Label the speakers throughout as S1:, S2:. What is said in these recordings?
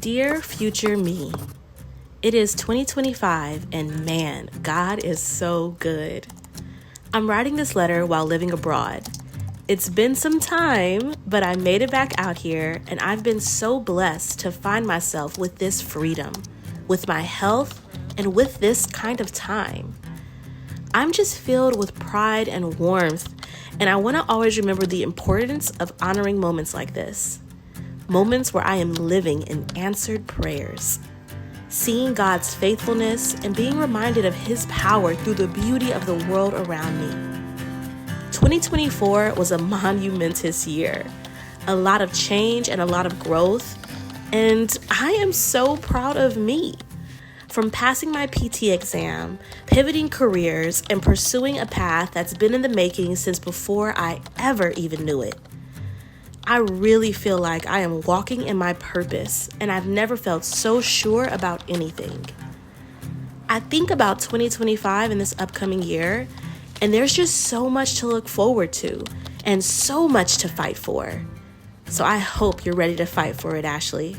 S1: Dear future me, it is 2025 and man, God is so good. I'm writing this letter while living abroad. It's been some time, but I made it back out here and I've been so blessed to find myself with this freedom, with my health, and with this kind of time. I'm just filled with pride and warmth, and I want to always remember the importance of honoring moments like this. Moments where I am living in answered prayers, seeing God's faithfulness and being reminded of His power through the beauty of the world around me. 2024 was a monumentous year, a lot of change and a lot of growth, and I am so proud of me. From passing my PT exam, pivoting careers, and pursuing a path that's been in the making since before I ever even knew it. I really feel like I am walking in my purpose, and I've never felt so sure about anything. I think about 2025 and this upcoming year, and there's just so much to look forward to and so much to fight for. So I hope you're ready to fight for it, Ashley.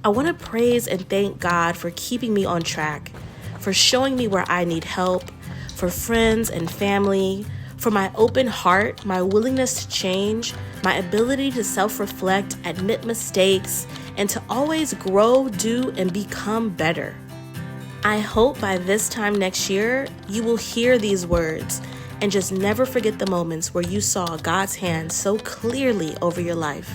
S1: I want to praise and thank God for keeping me on track, for showing me where I need help, for friends and family, for my open heart, my willingness to change, my ability to self-reflect, admit mistakes, and to always grow, do, and become better. I hope by this time next year, you will hear these words and just never forget the moments where you saw God's hand so clearly over your life.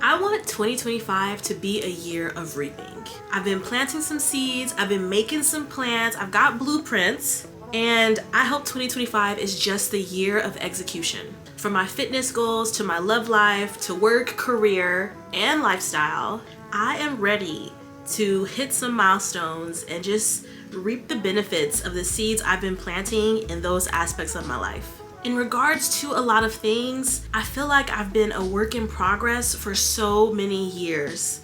S1: I want 2025 to be a year of reaping. I've been planting some seeds, I've been making some plans, I've got blueprints, and I hope 2025 is just the year of execution. From my fitness goals to my love life to work, career, and lifestyle, I am ready to hit some milestones and just reap the benefits of the seeds I've been planting in those aspects of my life. In regards to a lot of things, I feel like I've been a work in progress for so many years.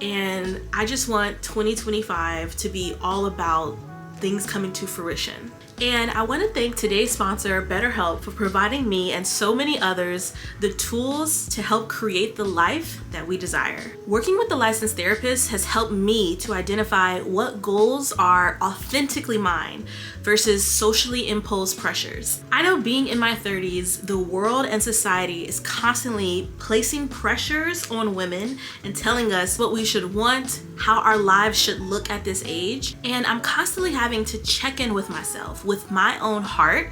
S1: And I just want 2025 to be all about things coming to fruition. And I want to thank today's sponsor, BetterHelp, for providing me and so many others the tools to help create the life that we desire. Working with the licensed therapist has helped me to identify what goals are authentically mine versus socially imposed pressures. I know being in my 30s, the world and society is constantly placing pressures on women and telling us what we should want, how our lives should look at this age. And I'm constantly having to check in with myself, with my own heart,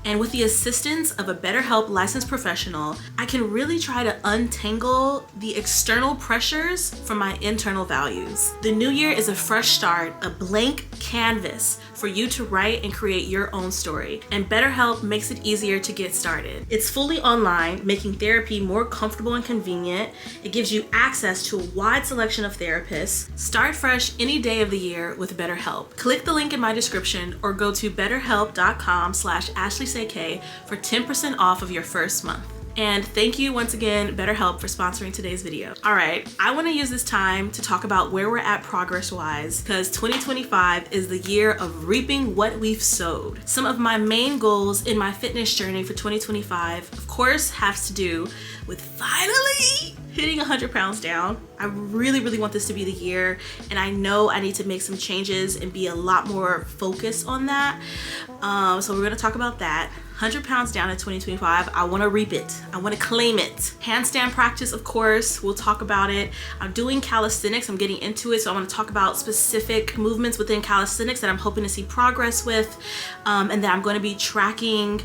S1: and with the assistance of a BetterHelp licensed professional, I can really try to untangle the external pressures from my internal values. The new year is a fresh start, a blank canvas for you to write and create your own story. And BetterHelp makes it easier to get started. It's fully online, making therapy more comfortable and convenient. It gives you access to a wide selection of therapists. Start fresh any day of the year with BetterHelp. Click the link in my description or go to betterhelp.com/Ashleysayque for 10% off of your first month. And thank you once again, BetterHelp, for sponsoring today's video. All right, I wanna use this time to talk about where we're at progress-wise, because 2025 is the year of reaping what we've sowed. Some of my main goals in my fitness journey for 2025, of course, has to do with finally hitting 100 pounds down. I really, really want this to be the year, and I know I need to make some changes and be a lot more focused on that. So we're gonna talk about that. 100 pounds down in 2025. I wanna reap it. I wanna claim it. Handstand practice, of course, we'll talk about it. I'm doing calisthenics, I'm getting into it, so I wanna talk about specific movements within calisthenics that I'm hoping to see progress with, and that I'm gonna be tracking,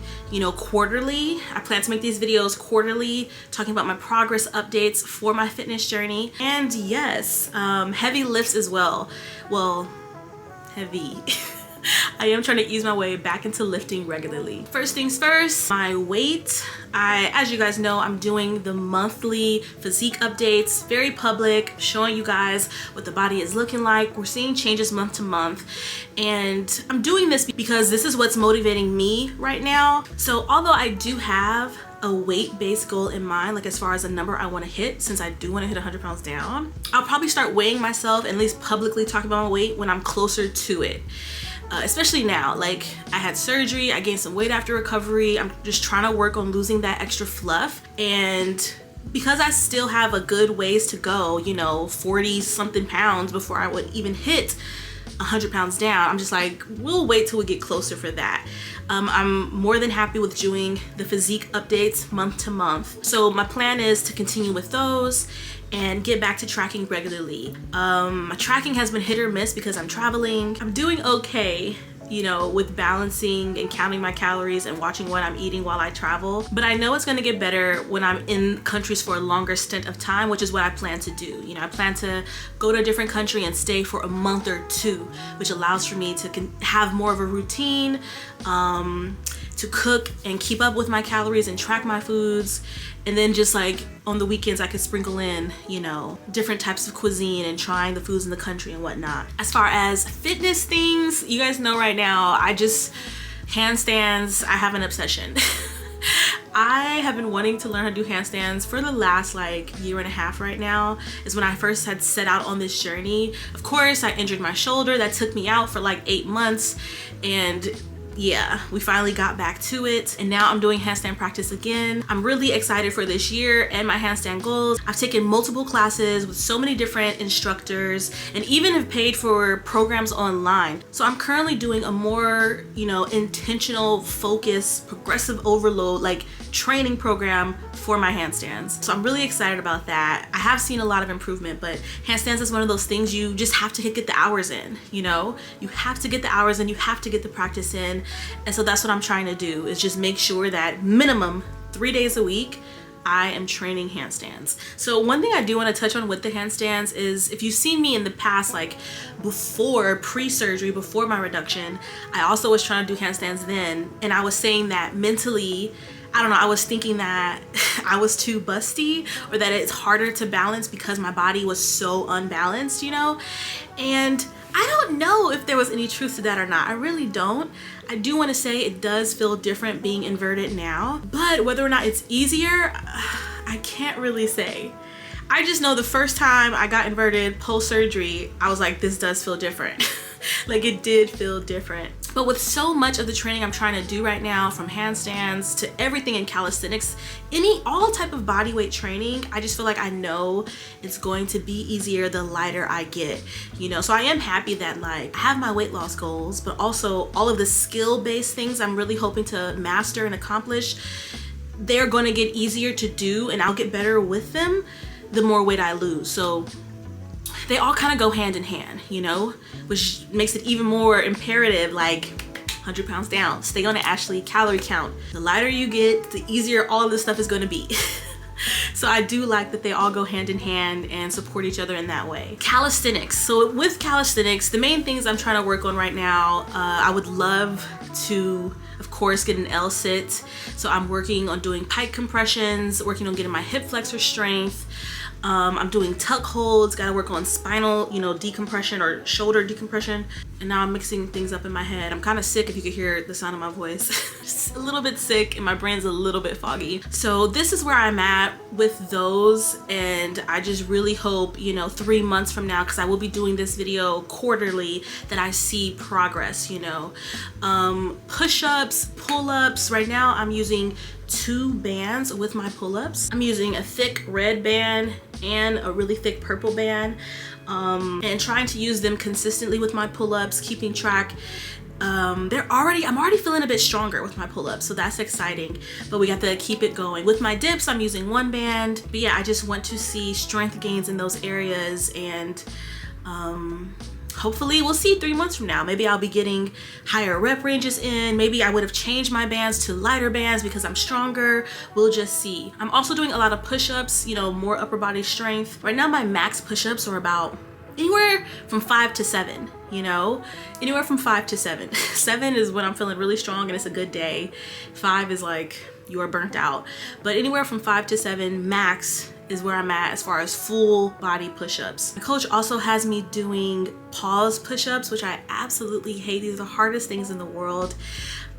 S1: quarterly. I plan to make these videos quarterly, talking about my progress updates for my fitness journey. And yes, heavy lifts as well. Well, heavy. I am trying to ease my way back into lifting regularly. First things first, my weight. As you guys know, I'm doing the monthly physique updates, very public, showing you guys what the body is looking like. We're seeing changes month to month. And I'm doing this because this is what's motivating me right now. So although I do have a weight-based goal in mind, like as far as a number I want to hit, since I do want to hit 100 pounds down, I'll probably start weighing myself and at least publicly talking about my weight when I'm closer to it. especially now. Like, I had surgery, I gained some weight after recovery. I'm just trying to work on losing that extra fluff. And because I still have a good ways to go, you know, 40 something pounds before I would even hit 100 pounds down, I'm just like, we'll wait till we get closer for that. I'm more than happy with doing the physique updates month to month. So my plan is to continue with those and get back to tracking regularly. My tracking has been hit or miss because I'm traveling. I'm doing okay, you know, with balancing and counting my calories and watching what I'm eating while I travel. But I know it's gonna get better when I'm in countries for a longer stint of time, which is what I plan to do. You know, I plan to go to a different country and stay for a month or two, which allows for me to have more of a routine, to cook and keep up with my calories and track my foods. And then just like on the weekends, I could sprinkle in, you know, different types of cuisine and trying the foods in the country and whatnot. As far as fitness things, you guys know right now, handstands, I have an obsession. I have been wanting to learn how to do handstands for the last like year and a half right now, is when I first had set out on this journey. Of course, I injured my shoulder. That took me out for like 8 months, and yeah, we finally got back to it, and now I'm doing handstand practice again. I'm really excited for this year and my handstand goals. I've taken multiple classes with so many different instructors, and even have paid for programs online. So I'm currently doing a more, you know, intentional, focused, progressive overload, like training program for my handstands. So I'm really excited about that. I have seen a lot of improvement, but handstands is one of those things you just have to get the hours in, you know? You have to get the hours in, you have to get the practice in. And so that's what I'm trying to do, is just make sure that minimum 3 days a week I am training handstands. So one thing I do want to touch on with the handstands is, if you've seen me in the past, like before pre-surgery, before my reduction, I also was trying to do handstands then, and I was saying that mentally, I don't know, I was thinking that I was too busty, or that it's harder to balance because my body was so unbalanced, you know? And I don't know if there was any truth to that or not. I really don't. I do want to say it does feel different being inverted now, but whether or not it's easier, I can't really say. I just know the first time I got inverted post-surgery, I was like, this does feel different. Like, it did feel different. But with so much of the training I'm trying to do right now, from handstands to everything in calisthenics, all type of body weight training, I just feel like I know it's going to be easier the lighter I get, you know? So I am happy that like I have my weight loss goals, but also all of the skill-based things I'm really hoping to master and accomplish, they're going to get easier to do, and I'll get better with them the more weight I lose. So they all kind of go hand in hand, you know, which makes it even more imperative, like 100 pounds down, stay on an Ashley calorie count. The lighter you get, the easier all of this stuff is going to be. So I do like that they all go hand in hand and support each other in that way. Calisthenics. So with calisthenics, the main things I'm trying to work on right now, I would love to, of course, get an L sit. So I'm working on doing pike compressions, working on getting my hip flexor strength. I'm doing tuck holds, gotta work on spinal, you know, decompression or shoulder decompression. And now I'm mixing things up in my head. I'm kind of sick, if you could hear the sound of my voice. Just a little bit sick, and my brain's a little bit foggy. So this is where I'm at with those, and I just really hope, you know, 3 months from now, because I will be doing this video quarterly, that I see progress, you know. Push-ups, pull-ups. Right now I'm using 2 bands with my pull-ups. I'm using a thick red band and a really thick purple band, and trying to use them consistently with my pull-ups, keeping track. I'm already feeling a bit stronger with my pull-ups, so that's exciting, but we got to keep it going. With my dips, I'm using 1 band, but yeah, I just want to see strength gains in those areas, and hopefully we'll see 3 months from now. Maybe I'll be getting higher rep ranges in. Maybe I would have changed my bands to lighter bands because I'm stronger. We'll just see. I'm also doing a lot of push-ups, you know, more upper body strength. Right now my max push-ups are about anywhere from 5 to 7, you know, anywhere from 5 to 7. 7 is when I'm feeling really strong and it's a good day. 5 is like you are burnt out. But anywhere from 5 to 7 max is where I'm at as far as full body push-ups. My coach also has me doing pause push-ups, which I absolutely hate. These are the hardest things in the world.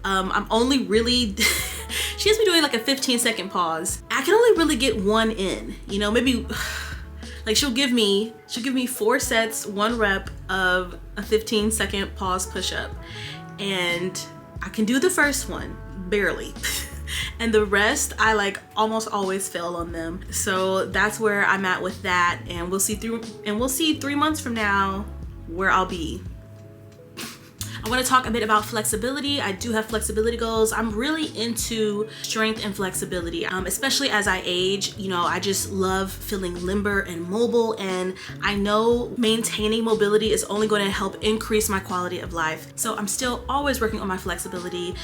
S1: I'm only really, she has me doing like a 15-second pause. I can only really get 1 in, you know, maybe Like she'll give me 4 sets, 1 rep of a 15-second pause push-up, and I can do the first one barely. And the rest I like almost always fail on them. So that's where I'm at with that, and we'll see 3 months from now where I'll be. I want to talk a bit about flexibility. I do have flexibility goals. I'm really into strength and flexibility, especially as I age. You know, I just love feeling limber and mobile, and I know maintaining mobility is only going to help increase my quality of life. So I'm still always working on my flexibility.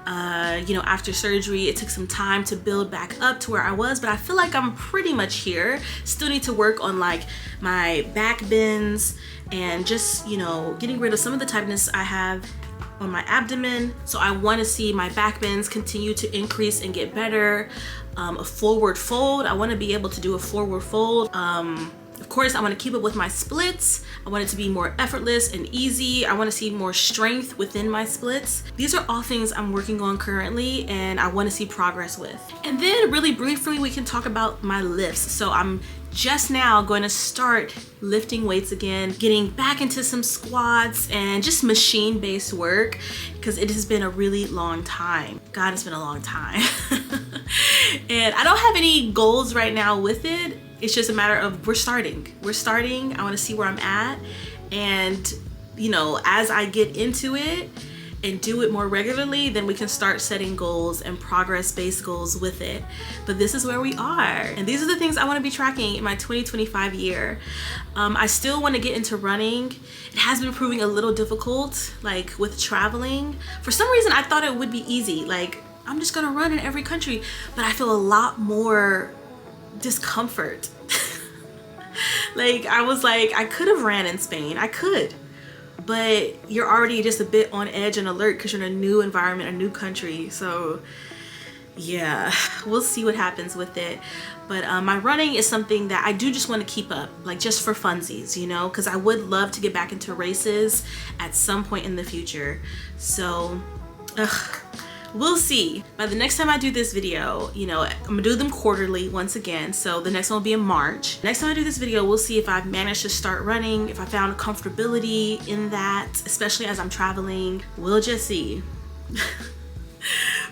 S1: You know, after surgery, it took some time to build back up to where I was, but I feel like I'm pretty much here. Still need to work on like my back bends and just, you know, getting rid of some of the tightness I have on my abdomen. So I want to see my back bends continue to increase and get better. A forward fold, I want to be able to do a forward fold. Of course, I want to keep up with my splits. I want it to be more effortless and easy. I want to see more strength within my splits. These are all things I'm working on currently, and I want to see progress with. And then really briefly, we can talk about my lifts. So I'm just now going to start lifting weights again, getting back into some squats and just machine-based work, because it has been a really long time. God, it's been a long time. And I don't have any goals right now with it. It's just a matter of we're starting. I want to see where I'm at, and you know, as I get into it and do it more regularly, then we can start setting goals and progress-based goals with it. But this is where we are, and these are the things I want to be tracking in my 2025 year. I still want to get into running. It has been proving a little difficult, like with traveling. For some reason, I thought it would be easy. Like, I'm just gonna run in every country, but I feel a lot more discomfort. Like, I was like, I could have ran in Spain, I could, but you're already just a bit on edge and alert because you're in a new environment, a new country. So yeah, we'll see what happens with it. But my running is something that I do just want to keep up, like just for funsies, you know, because I would love to get back into races at some point in the future. So we'll see. By the next time I do this video, you know, I'm gonna do them quarterly once again. So the next one will be in March. Next time I do this video, we'll see if I've managed to start running, if I found comfortability in that, especially as I'm traveling. We'll just see.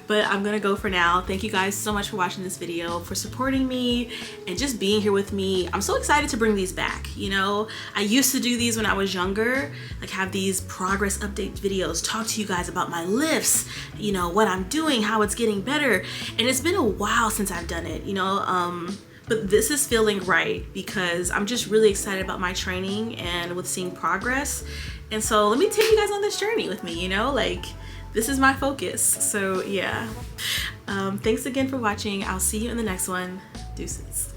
S1: But I'm gonna go for now. Thank you guys so much for watching this video, for supporting me, and just being here with me. I'm so excited to bring these back. You know, I used to do these when I was younger, like have these progress update videos, talk to you guys about my lifts, you know, what I'm doing, how it's getting better. And it's been a while since I've done it, you know, but this is feeling right because I'm just really excited about my training and with seeing progress. And so let me take you guys on this journey with me, you know, like, this is my focus. So yeah, thanks again for watching. I'll see you in the next one. Deuces.